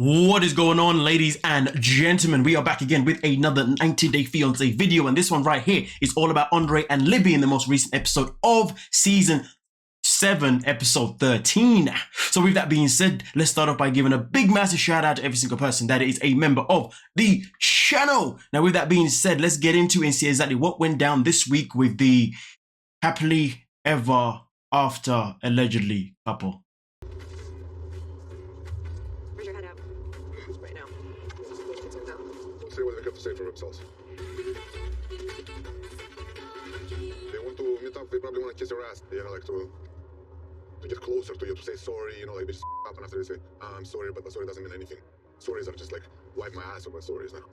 What is going on, ladies and gentlemen? We are back again with another 90-Day Fiancé video, and this one right here is all about Andre and Libby in the most recent episode of Season 7, Episode 13. So with that being said, let's start off by giving a big massive shout out to every single person that is a member of the channel. Now with that being said, let's get into and see exactly what went down this week with the happily ever after allegedly couple. What they have to say for themselves. They want to meet up, they probably want to kiss your ass, you know, like to get closer to you, to say sorry, you know, like they just up and after they say, I'm sorry, but the sorry doesn't mean anything. Sorries are just like, wipe my ass over sorries now.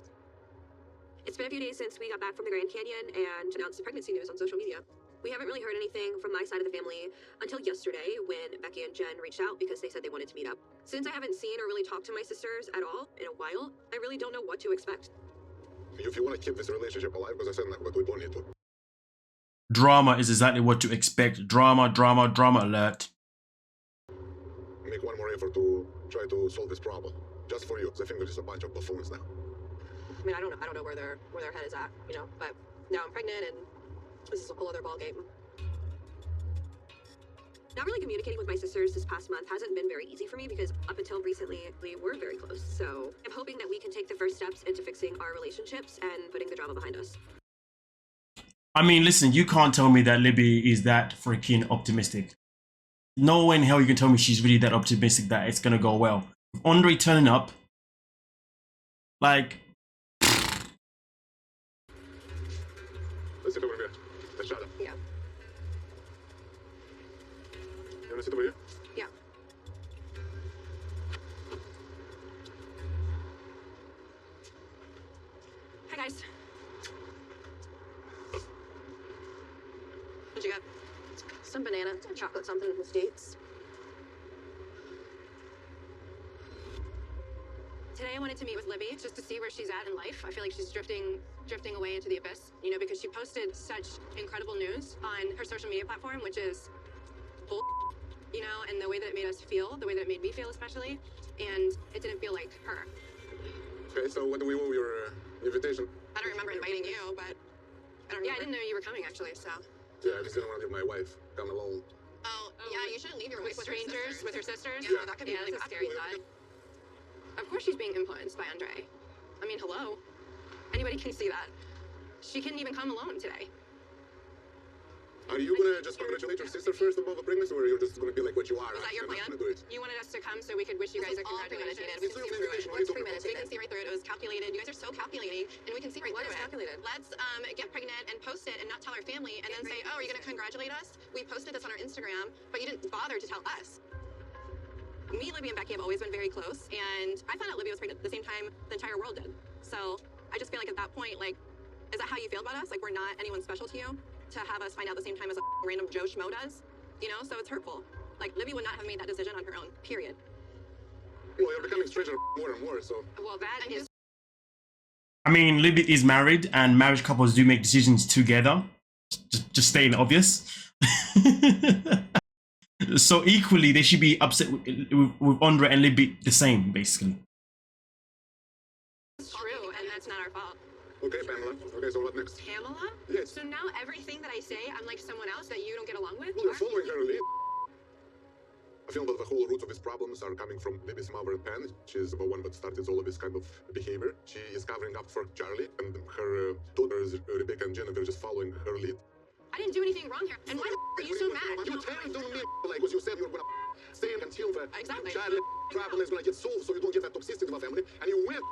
It's been a few days since we got back from the Grand Canyon and announced the pregnancy news on social media. We haven't really heard anything from my side of the family until yesterday when Becky and Jen reached out because they said they wanted to meet up. Since I haven't seen or really talked to my sisters at all in a while, I really don't know what to expect. If you want to keep this relationship alive, because I said that, but we don't need to. Drama is exactly what to expect. Drama, drama, drama alert. Make one more effort to try to solve this problem. Just for you. I think we're just a bunch of buffoons now. I mean, I don't know where their head is at, you know, but now I'm pregnant and this is a whole other ballgame. Not really communicating with my sisters this past month hasn't been very easy for me because up until recently, we were very close. So I'm hoping that we can take the first steps into fixing our relationships and putting the drama behind us. I mean, listen, you can't tell me that Libby is that freaking optimistic. No way in hell you can tell me she's really that optimistic that it's gonna go well. With Andre turning up, like... Let's sit over here. Let's shut up. Yeah. You wanna sit over here? Yeah. Hi, guys. What'd you get? Some banana, some chocolate something with dates. Today I wanted to meet with Libby just to see where she's at in life. I feel like she's drifting away into the abyss, you know, because she posted such incredible news on her social media platform, which is bull, you know, and the way that it made us feel, the way that it made me feel especially, and it didn't feel like her. Okay, so what do we owe your invitation? I don't remember inviting you, but I don't know. Yeah, I didn't know you were coming actually, so. Yeah, I just didn't want to leave my wife come alone. Oh, yeah, you shouldn't leave your wife with strangers, with her sisters. Yeah, that could be like a scary thought. Of course she's being influenced by Andre. I mean, hello. Anybody can see that. She couldn't even come alone today. Are you gonna just congratulate your sister first about the pregnancy, or you're just gonna be like what you are? Was that your plan? You wanted us to come so we could wish you guys a congratulations. We can see right through it. It was calculated. You guys are so calculating, and we can see right through it. Calculated? Let's get pregnant and post it and not tell our family, and then say, oh, are you gonna congratulate us? We posted this on our Instagram, but you didn't bother to tell us. Me, Libby, and Becky have always been very close, and I found out Libby was pregnant at the same time the entire world did. So I just feel like at that point, like, is that how you feel about us? Like, we're not anyone special to you? To have us find out the same time as a random Joe Schmo does? You know, so it's hurtful. Like, Libby would not have made that decision on her own, period. Well, you're becoming stranger more and more, so... Well, that is... I mean, Libby is married, and marriage couples do make decisions together. Just stating the obvious. So equally, they should be upset with Andre and Libby the same, basically. It's true, and that's not our fault. Okay, Pamela. Okay, so what next? Pamela? Yes. So now everything that I say, I'm like someone else that you don't get along with? Well, you're following her lead. I feel that the whole roots of these problems are coming from Libby's mother, Pam. She's the one that started all of this kind of behavior. She is covering up for Charlie, and her daughters, Rebecca and Jennifer, just following her lead. I didn't do anything wrong here. And why are you so mad? You tell me, like, what you said you're gonna stay until the Charlie problem is gonna get solved so you don't get that toxicity in the family. And you went,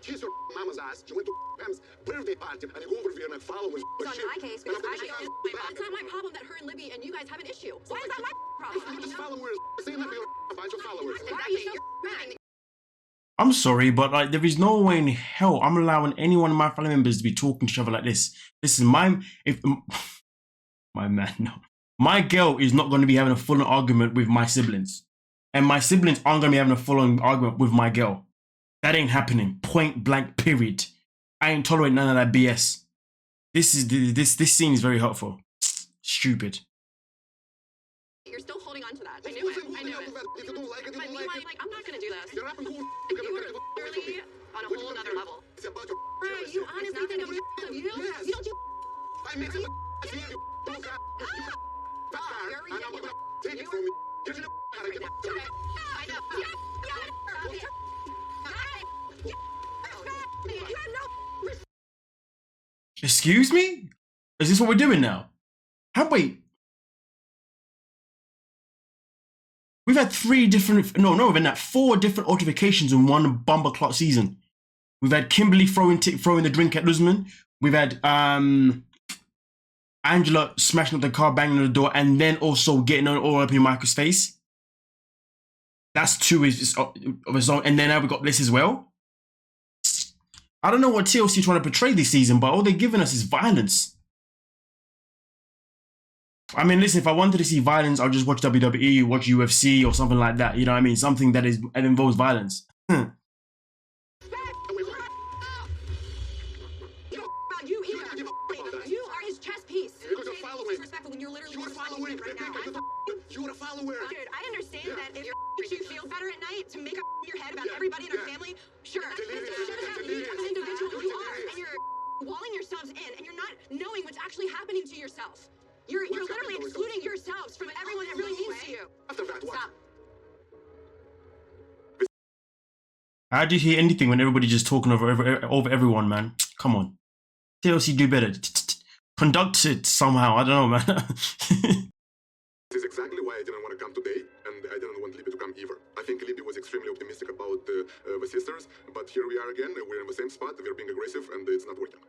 kiss your mama's ass, you went to Pam's birthday party, and you go over here and follow his It's not my case, because it's not my problem that her and Libby and you guys have an issue. Why is that my problem? You just follow her, say that to a bunch of followers. Why are you so mad? I'm sorry, but like, there is no way in hell I'm allowing any one of my family members to be talking to each other like this. Listen, my man, no. My girl is not going to be having a full-on argument with my siblings. And my siblings aren't going to be having a full-on argument with my girl. That ain't happening. Point blank, period. I ain't tolerating none of that BS. This scene is very hurtful. Stupid. You're still holding on to that. I knew it. If you don't like it, you don't like it. I'm not going to do this. You're not cool. You are Excuse me? Is this what we're doing now? Wait. We've had we've had 4 different altercations in one bumper clock season. We've had Kimberly throwing the drink at Luzman. We've had Angela smashing up the car, banging on the door, and then also getting all up in Michael's face. That's 2 of his own. And then now we got this as well. I don't know what TLC is trying to portray this season, but all they're giving us is violence. I mean, listen, if I wanted to see violence, I'll just watch WWE, watch UFC, or something like that. You know what I mean? Something that involves violence. You're a follower. Dude, I understand that if makes you feel better at night to make up your head about everybody in our family, sure. That's how you as an individual you are, and you're walling yourselves in, and you're not knowing what's actually happening to yourself. You're literally excluding yourselves from everyone that really means to you. After that, what? Stop. How do you hear anything when everybody's just talking over everyone, man? Come on. TLC do better. Conduct it somehow. I don't know, man. This is exactly why I didn't want to come today, and I didn't want Libby to come either. I think Libby was extremely optimistic about the sisters, but here we are again. We're in the same spot. We're being aggressive, and it's not working.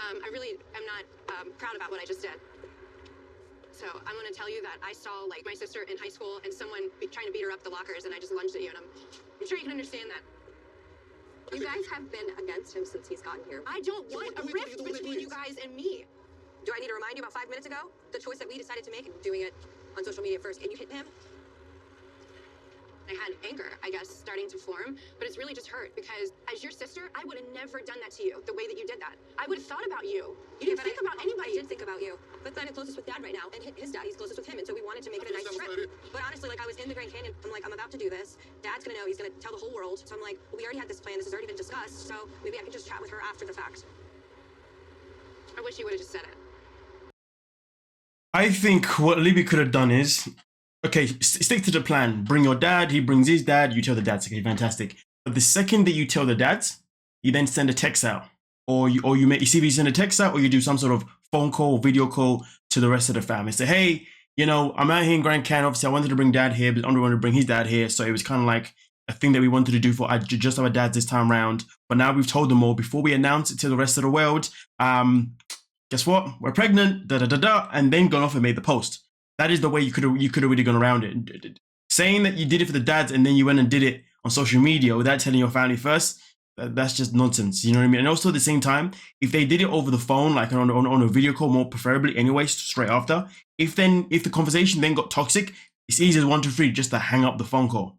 I really am not proud about what I just did. So I'm going to tell you that I saw like my sister in high school and someone trying to beat her up the lockers, and I just lunged at you, and I'm sure you can understand that. You guys have been against him since he's gotten here. I don't want a rift between you guys and me. Do I need to remind you about 5 minutes ago? The choice that we decided to make, doing it on social media first, and you hit him? I had anger, I guess, starting to form, but it's really just hurt because as your sister, I would have never done that to you the way that you did that. I would have thought about you. You didn't think about anybody. I did think about you. But I'm closest with Dad right now, and his dad, he's closest with him, and so we wanted to make it a nice trip. But honestly, like, I was in the Grand Canyon, I'm like, I'm about to do this. Dad's gonna know, he's gonna tell the whole world. So I'm like, well, we already had this plan, this has already been discussed, so maybe I can just chat with her after the fact. I wish you would have just said it. I think what Libby could have done is, okay, stick to the plan. Bring your dad, he brings his dad, you tell the dads, okay, fantastic. But the second that you tell the dads, you then send a text out. Or you see if you send a text out, or you do some sort of phone call, video call to the rest of the family. Say, hey, you know, I'm out here in Grand Canyon. Obviously, I wanted to bring Dad here, but Andre wanted to bring his dad here. So it was kind of like a thing that we wanted to do for just our dads this time around. But now we've told them all before we announce it to the rest of the world. Guess what? We're pregnant, and then gone off and made the post. That is the way you could have really gone around it. Saying that you did it for the dads and then you went and did it on social media without telling your family first, that's just nonsense. You know what I mean? And also at the same time, if they did it over the phone, like on a video call, more preferably anyway, straight after, if the conversation then got toxic, it's easy as 1, 2, 3 just to hang up the phone call.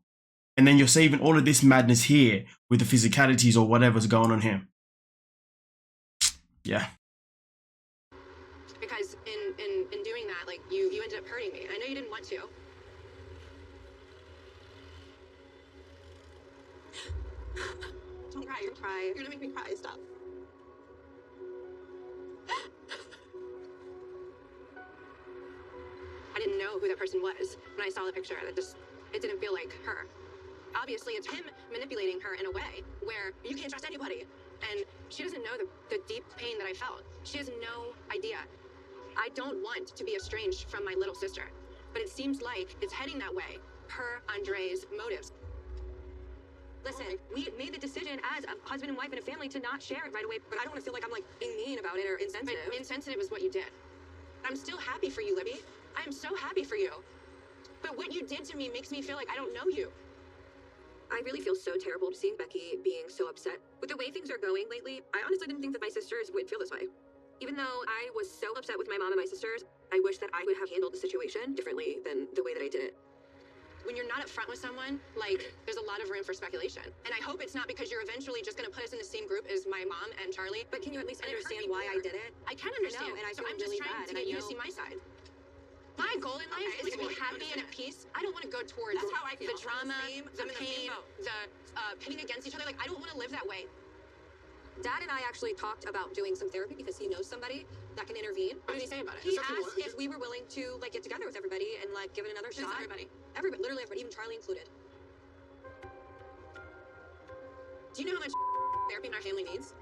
And then you're saving all of this madness here with the physicalities or whatever's going on here. Yeah. Because in doing that, like, you ended up hurting me. I know you didn't want to. Don't cry, you're crying. You're gonna make me cry, stop. I didn't know who that person was when I saw the picture. It didn't feel like her. Obviously, it's him manipulating her in a way where you can't trust anybody. And she doesn't know the deep pain that I felt. She has no idea. I don't want to be estranged from my little sister, but it seems like it's heading that way per Andrei's motives. Listen, we made the decision as a husband and wife and a family to not share it right away, but I don't want to feel like I'm like being mean about it or insensitive. But insensitive is what you did. I'm still happy for you, Libby. I am so happy for you. But what you did to me makes me feel like I don't know you. I really feel so terrible seeing Becky being so upset. With the way things are going lately, I honestly didn't think that my sisters would feel this way. Even though I was so upset with my mom and my sisters, I wish that I would have handled the situation differently than the way that I did it. When you're not upfront with someone, like, there's a lot of room for speculation. And I hope it's not because you're eventually just gonna put us in the same group as my mom and Charlie. But can you at least understand why I did it? I can understand, and I'm just trying to get you to see my side. My goal in life is to be happy and at peace. I don't want to go towards the drama, the pain, the pitting against each other. Like, I don't want to live that way. Dad and I actually talked about doing some therapy because he knows somebody that can intervene. What did he say about it? He asked if we were willing to, like, get together with everybody and, like, give it another shot. Everybody? Everybody, literally everybody, even Charlie included. Do you know how much therapy our family needs?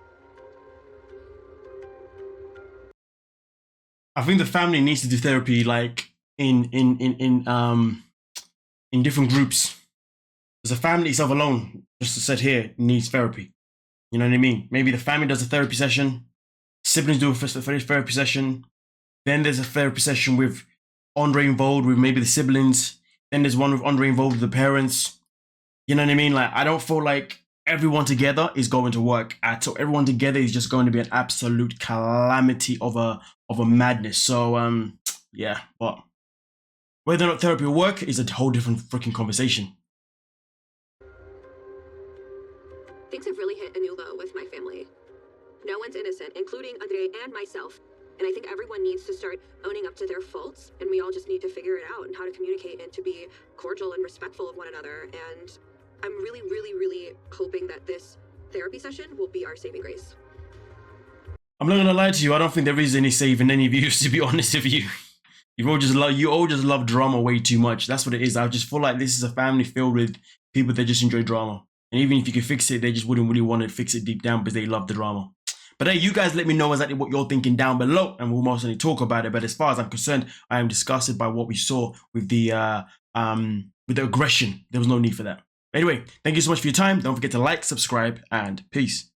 I think the family needs to do therapy like in different groups. Because the family itself alone, just as said here, needs therapy. You know what I mean? Maybe the family does a therapy session, siblings do a therapy session, then there's a therapy session with Andre involved with maybe the siblings, then there's one with Andre involved with the parents. You know what I mean? Like, I don't feel like everyone together is going to work at all. Everyone together is just going to be an absolute calamity of a madness. So yeah, but whether or not therapy will work is a whole different freaking conversation. Things have really hit a new low with my family. No one's innocent, including Andrei and myself. And I think everyone needs to start owning up to their faults, and we all just need to figure it out and how to communicate and to be cordial and respectful of one another. And I'm really, really, really hoping that this therapy session will be our saving grace. I'm not gonna lie to you, I don't think there is any saving any of you, to be honest with you. You all just love drama way too much. That's what it is. I just feel like this is a family filled with people that just enjoy drama. And even if you could fix it, they just wouldn't really want to fix it deep down because they love the drama. But hey, you guys let me know exactly what you're thinking down below, and we'll most certainly talk about it. But as far as I'm concerned, I am disgusted by what we saw with the aggression. There was no need for that. Anyway, thank you so much for your time. Don't forget to like, subscribe, and peace.